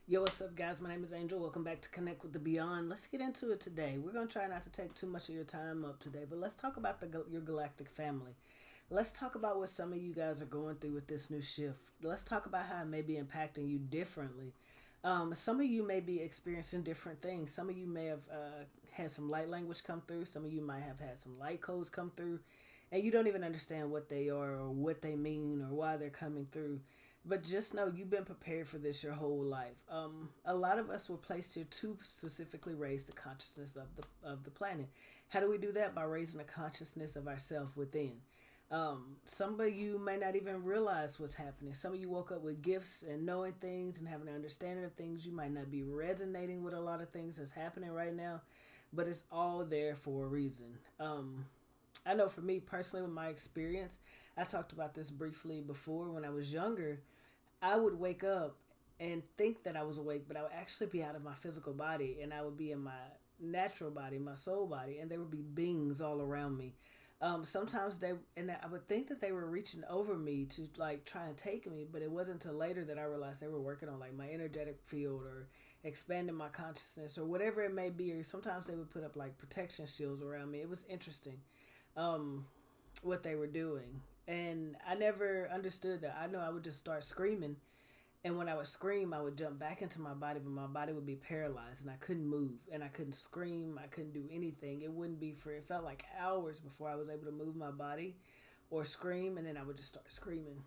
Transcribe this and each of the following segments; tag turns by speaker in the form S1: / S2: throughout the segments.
S1: Yo, what's up, guys? My name is Angel. Welcome back to Connect with the Beyond. Let's get into it today. We're going to try not to take too much of your time up today, but let's talk about your galactic family. Let's talk about what some of you guys are going through with this new shift. Let's talk about how it may be impacting you differently. Some of you may be experiencing different things. Some of you may have had some light language come through. Some of you might have had some light codes come through, and you don't even understand what they are or what they mean or why they're coming through. But just know you've been prepared for this your whole life. A lot of us were placed here to specifically raise the consciousness of the planet. How do we do that? By raising the consciousness of ourself within. Some of you may not even realize what's happening. Some of you woke up with gifts and knowing things and having an understanding of things. You might not be resonating with a lot of things that's happening right now, but it's all there for a reason. I know for me personally, with my experience, I talked about this briefly before. When I was younger, I would wake up and think that I was awake, but I would actually be out of my physical body and I would be in my natural body, my soul body, and there would be beings all around me. Sometimes and I would think that they were reaching over me to like try and take me, but it wasn't until later that I realized they were working on like my energetic field or expanding my consciousness or whatever it may be. Or sometimes they would put up like protection shields around me. It was interesting um, what they were doing. And I never understood that. I know I would just start screaming, and when I would scream, I would jump back into my body, but my body would be paralyzed and I couldn't move and I couldn't scream. I couldn't do anything. It wouldn't be for, it felt like hours before I was able to move my body or scream, and then I would just start screaming.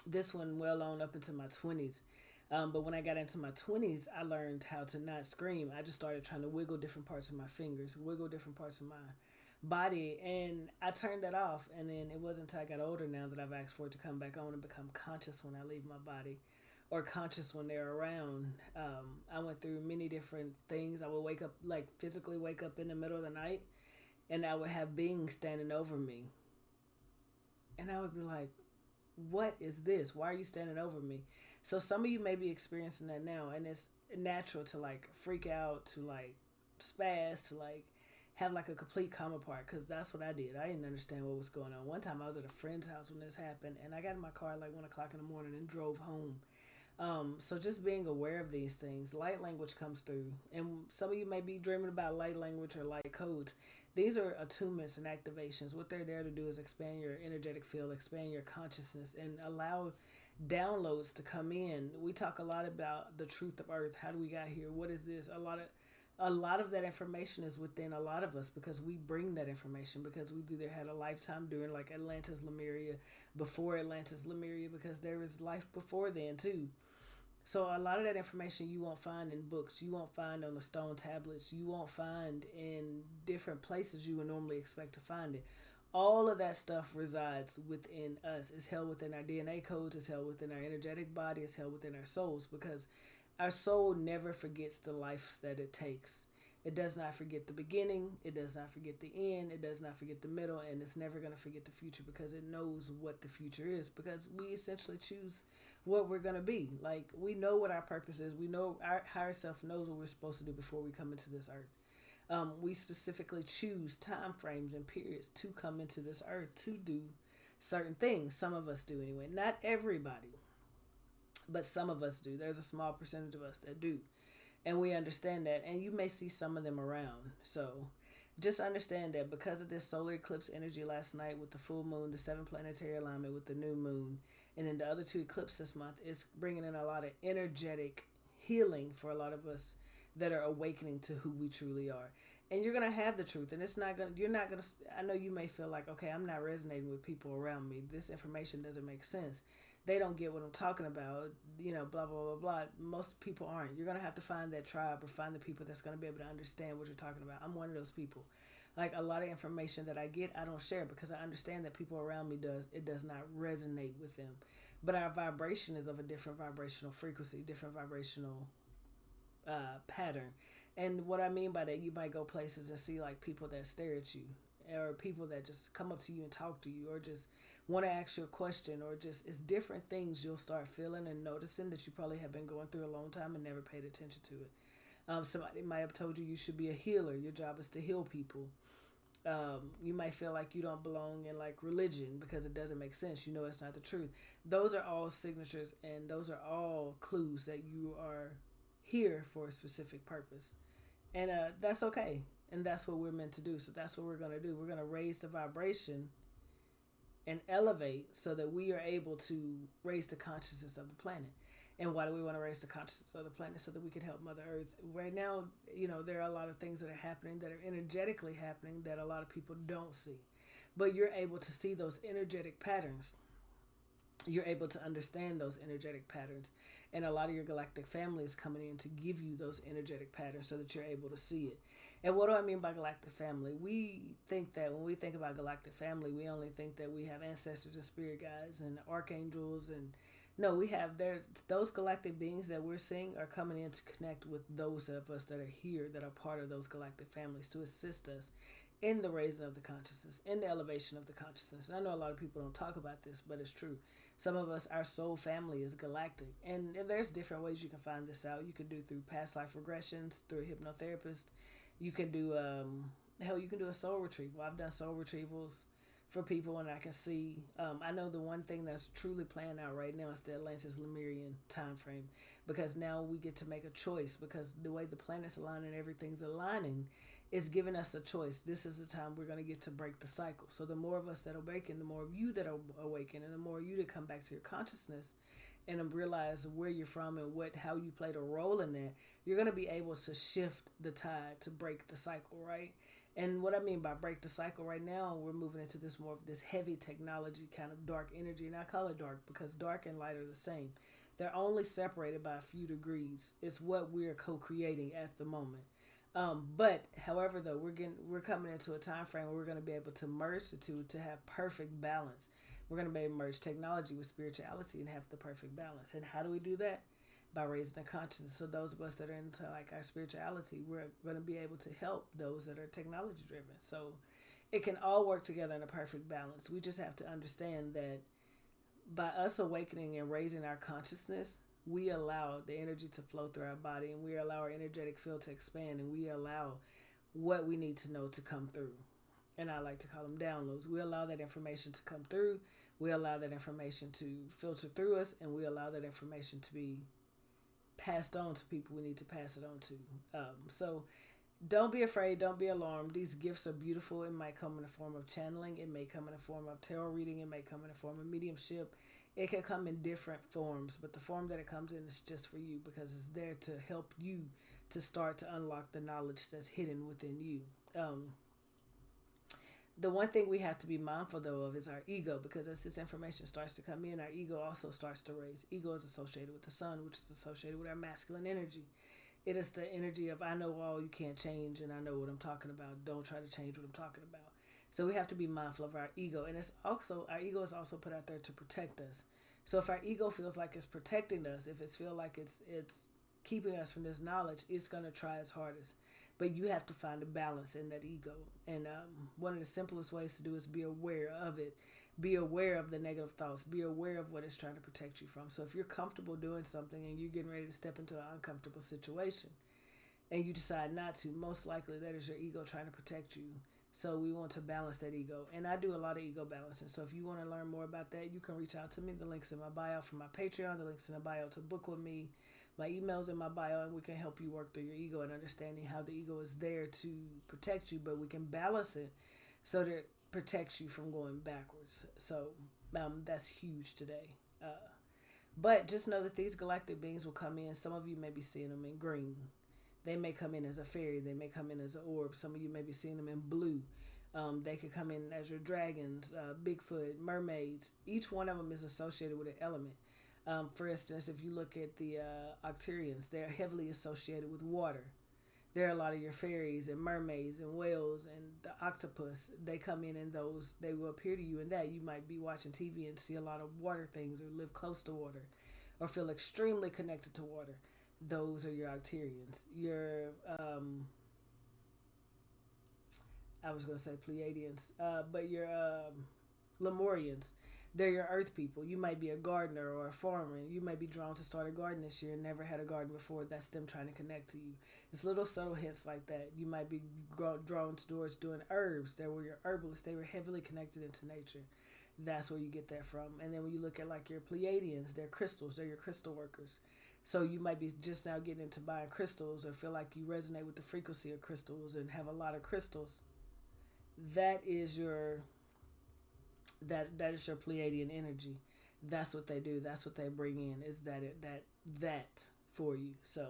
S1: This one well on up into my 20s. But when I got into my 20s, I learned how to not scream. I just started trying to wiggle different parts of my fingers, wiggle different parts of my body, and I turned that off. And then it wasn't until I got older now that I've asked for it to come back on and become conscious when I leave my body or conscious when they're around. I went through many different things. I would wake up, like physically wake up in the middle of the night, and I would have beings standing over me. And I would be like, what is this? Why are you standing over me? So some of you may be experiencing that now, and it's natural to like freak out, to like spaz, to like have like a complete come apart, because that's what I did. I didn't understand what was going on. One time I was at a friend's house when this happened, and I got in my car at like 1 o'clock in the morning and drove home. So just being aware of these things, light language comes through, and some of you may be dreaming about light language or light codes. These are attunements and activations. What they're there to do is expand your energetic field, expand your consciousness, and allow downloads to come in. We talk a lot about the truth of Earth. How do we got here? What is this? A lot of that information is within a lot of us because we bring that information, because we've either had a lifetime during like Atlantis, Lemuria, before Atlantis, Lemuria, because there was life before then too. So a lot of that information you won't find in books, you won't find on the stone tablets, you won't find in different places you would normally expect to find it. All of that stuff resides within us. It's held within our DNA codes, it's held within our energetic body, it's held within our souls, because our soul never forgets the lives that it takes. It does not forget the beginning, it does not forget the end, it does not forget the middle, and it's never going to forget the future, because it knows what the future is, because we essentially choose what we're going to be. Like, we know what our purpose is. We know our higher self knows what we're supposed to do before we come into this earth. We specifically choose time frames and periods to come into this earth to do certain things. Some of us do anyway. Not everybody, but some of us do. There's a small percentage of us that do. And we understand that. And you may see some of them around. So just understand that because of this solar eclipse energy last night with the full moon, the seven planetary alignment with the new moon, and then the other two eclipses this month, is bringing in a lot of energetic healing for a lot of us that are awakening to who we truly are. And you're gonna have the truth, and it's not gonna. You're not gonna. I know you may feel like, okay, I'm not resonating with people around me. This information doesn't make sense. They don't get what I'm talking about. Blah blah blah blah. Most people aren't. You're gonna have to find that tribe or find the people that's gonna be able to understand what you're talking about. I'm one of those people. Like, a lot of information that I get, I don't share because I understand that people around me does not resonate with them. But our vibration is of a different vibrational frequency, different vibrational pattern. And what I mean by that, you might go places and see like people that stare at you, or people that just come up to you and talk to you, or just want to ask you a question, or just, it's different things you'll start feeling and noticing that you probably have been going through a long time and never paid attention to it. Somebody might have told you you should be a healer. Your job is to heal people. You might feel like you don't belong in like religion because it doesn't make sense. You know it's not the truth. Those are all signatures and those are all clues that you are here for a specific purpose. And that's okay. And that's what we're meant to do. So that's what we're going to do. We're going to raise the vibration and elevate so that we are able to raise the consciousness of the planet. And why do we want to raise the consciousness of the planet? So that we can help Mother Earth. Right now, there are a lot of things that are happening that are energetically happening that a lot of people don't see. But you're able to see those energetic patterns. You're able to understand those energetic patterns. And a lot of your galactic family is coming in to give you those energetic patterns so that you're able to see it. And what do I mean by galactic family? We think that when we think about galactic family, we only think that we have ancestors and spirit guides and archangels and no, we have those galactic beings that we're seeing are coming in to connect with those of us that are here that are part of those galactic families to assist us in the raising of the consciousness, in the elevation of the consciousness. And I know a lot of people don't talk about this, but it's true. Some of us, our soul family is galactic. And there's different ways you can find this out. You can do through past life regressions, through a hypnotherapist. You can do, you can do a soul retrieval. I've done soul retrievals for people and I can see. I know the one thing that's truly playing out right now is the Atlantis Lemurian time frame, because now we get to make a choice, because the way the planets align and everything's aligning is giving us a choice. This is the time we're going to get to break the cycle. So the more of us that awaken, the more of you that awaken, and the more of you that come back to your consciousness and realize where you're from and how you played a role in that, you're going to be able to shift the tide to break the cycle, right? And what I mean by break the cycle right now, we're moving into this heavy technology kind of dark energy. And I call it dark because dark and light are the same. They're only separated by a few degrees. It's what we're co-creating at the moment. But however, though, we're coming into a time frame where we're going to be able to merge the two to have perfect balance. We're going to be able to merge technology with spirituality and have the perfect balance. And how do we do that? By raising the consciousness. So those of us that are into like our spirituality, we're going to be able to help those that are technology driven. So it can all work together in a perfect balance. We just have to understand that by us awakening and raising our consciousness, we allow the energy to flow through our body, and we allow our energetic field to expand, and we allow what we need to know to come through. And I like to call them downloads. We allow that information to come through. We allow that information to filter through us, and we allow that information to be passed on to people we need to pass it on to. So don't be afraid. Don't be alarmed. These gifts are beautiful. It might come in the form of channeling. It may come in the form of tarot reading. It may come in the form of mediumship. It can come in different forms, but the form that it comes in is just for you, because it's there to help you to start to unlock the knowledge that's hidden within you. The one thing we have to be mindful, though, of is our ego, because as this information starts to come in, our ego also starts to raise. Ego is associated with the sun, which is associated with our masculine energy. It is the energy of, I know all, you can't change, and I know what I'm talking about. Don't try to change what I'm talking about. So we have to be mindful of our ego. And our ego is also put out there to protect us. So if our ego feels like it's protecting us, if it feels like it's keeping us from this knowledge, it's going to try its hardest. But you have to find a balance in that ego. And one of the simplest ways to do is be aware of it. Be aware of the negative thoughts. Be aware of what it's trying to protect you from. So if you're comfortable doing something and you're getting ready to step into an uncomfortable situation and you decide not to, most likely that is your ego trying to protect you. So we want to balance that ego. And I do a lot of ego balancing. So if you want to learn more about that, you can reach out to me. The link's in my bio for my Patreon. The link's in the bio to book with me. My email's in my bio, and we can help you work through your ego and understanding how the ego is there to protect you, but we can balance it so that it protects you from going backwards. So that's huge today. But just know that these galactic beings will come in. Some of you may be seeing them in green. They may come in as a fairy. They may come in as an orb. Some of you may be seeing them in blue. They could come in as your dragons, Bigfoot, mermaids. Each one of them is associated with an element. For instance, if you look at the Octurians, they're heavily associated with water. There are a lot of your fairies and mermaids and whales and the octopus. They come in and those, they will appear to you in that. You might be watching TV and see a lot of water things, or live close to water, or feel extremely connected to water. Those are your Octurians. Your, I was going to say Pleiadians, but your Lemurians. They're your earth people. You might be a gardener or a farmer. You might be drawn to start a garden this year and never had a garden before. That's them trying to connect to you. It's little subtle hints like that. You might be drawn towards doing herbs. They were your herbalists. They were heavily connected into nature. That's where you get that from. And then when you look at like your Pleiadians, they're crystals. They're your crystal workers. So you might be just now getting into buying crystals or feel like you resonate with the frequency of crystals and have a lot of crystals. That is your that is your Pleiadian energy. That's what they do. That's what they bring in. Is that for you? So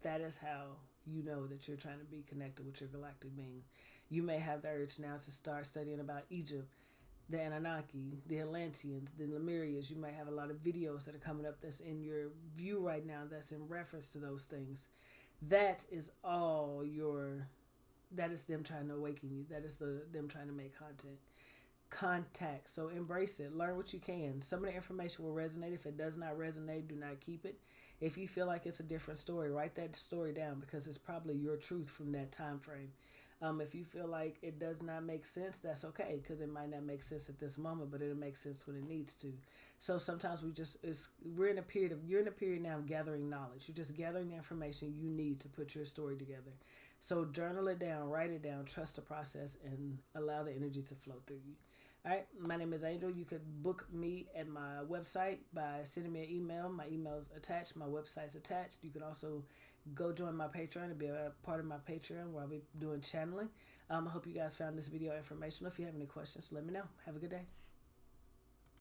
S1: that is how you know that you're trying to be connected with your galactic being. You may have the urge now to start studying about Egypt, the Anunnaki, the Atlanteans, the Lemurians. You might have a lot of videos that are coming up that's in your view right now that's in reference to those things. That is all your. That is them trying to awaken you. That is them trying to make contact. So embrace it. Learn what you can. Some of the information will resonate. If it does not resonate, do not keep it. If you feel like it's a different story, write that story down because it's probably your truth from that time frame. If you feel like it does not make sense, that's okay because it might not make sense at this moment, but it'll make sense when it needs to. So sometimes you're in a period now of gathering knowledge. You're just gathering the information you need to put your story together. So journal it down, write it down, trust the process, and allow the energy to flow through you. All right, my name is Angel. You could book me at my website by sending me an email. My email's attached. My website's attached. You can also go join my Patreon and be a part of my Patreon where I'll be doing channeling. I hope you guys found this video informational. If you have any questions, let me know. Have a good day.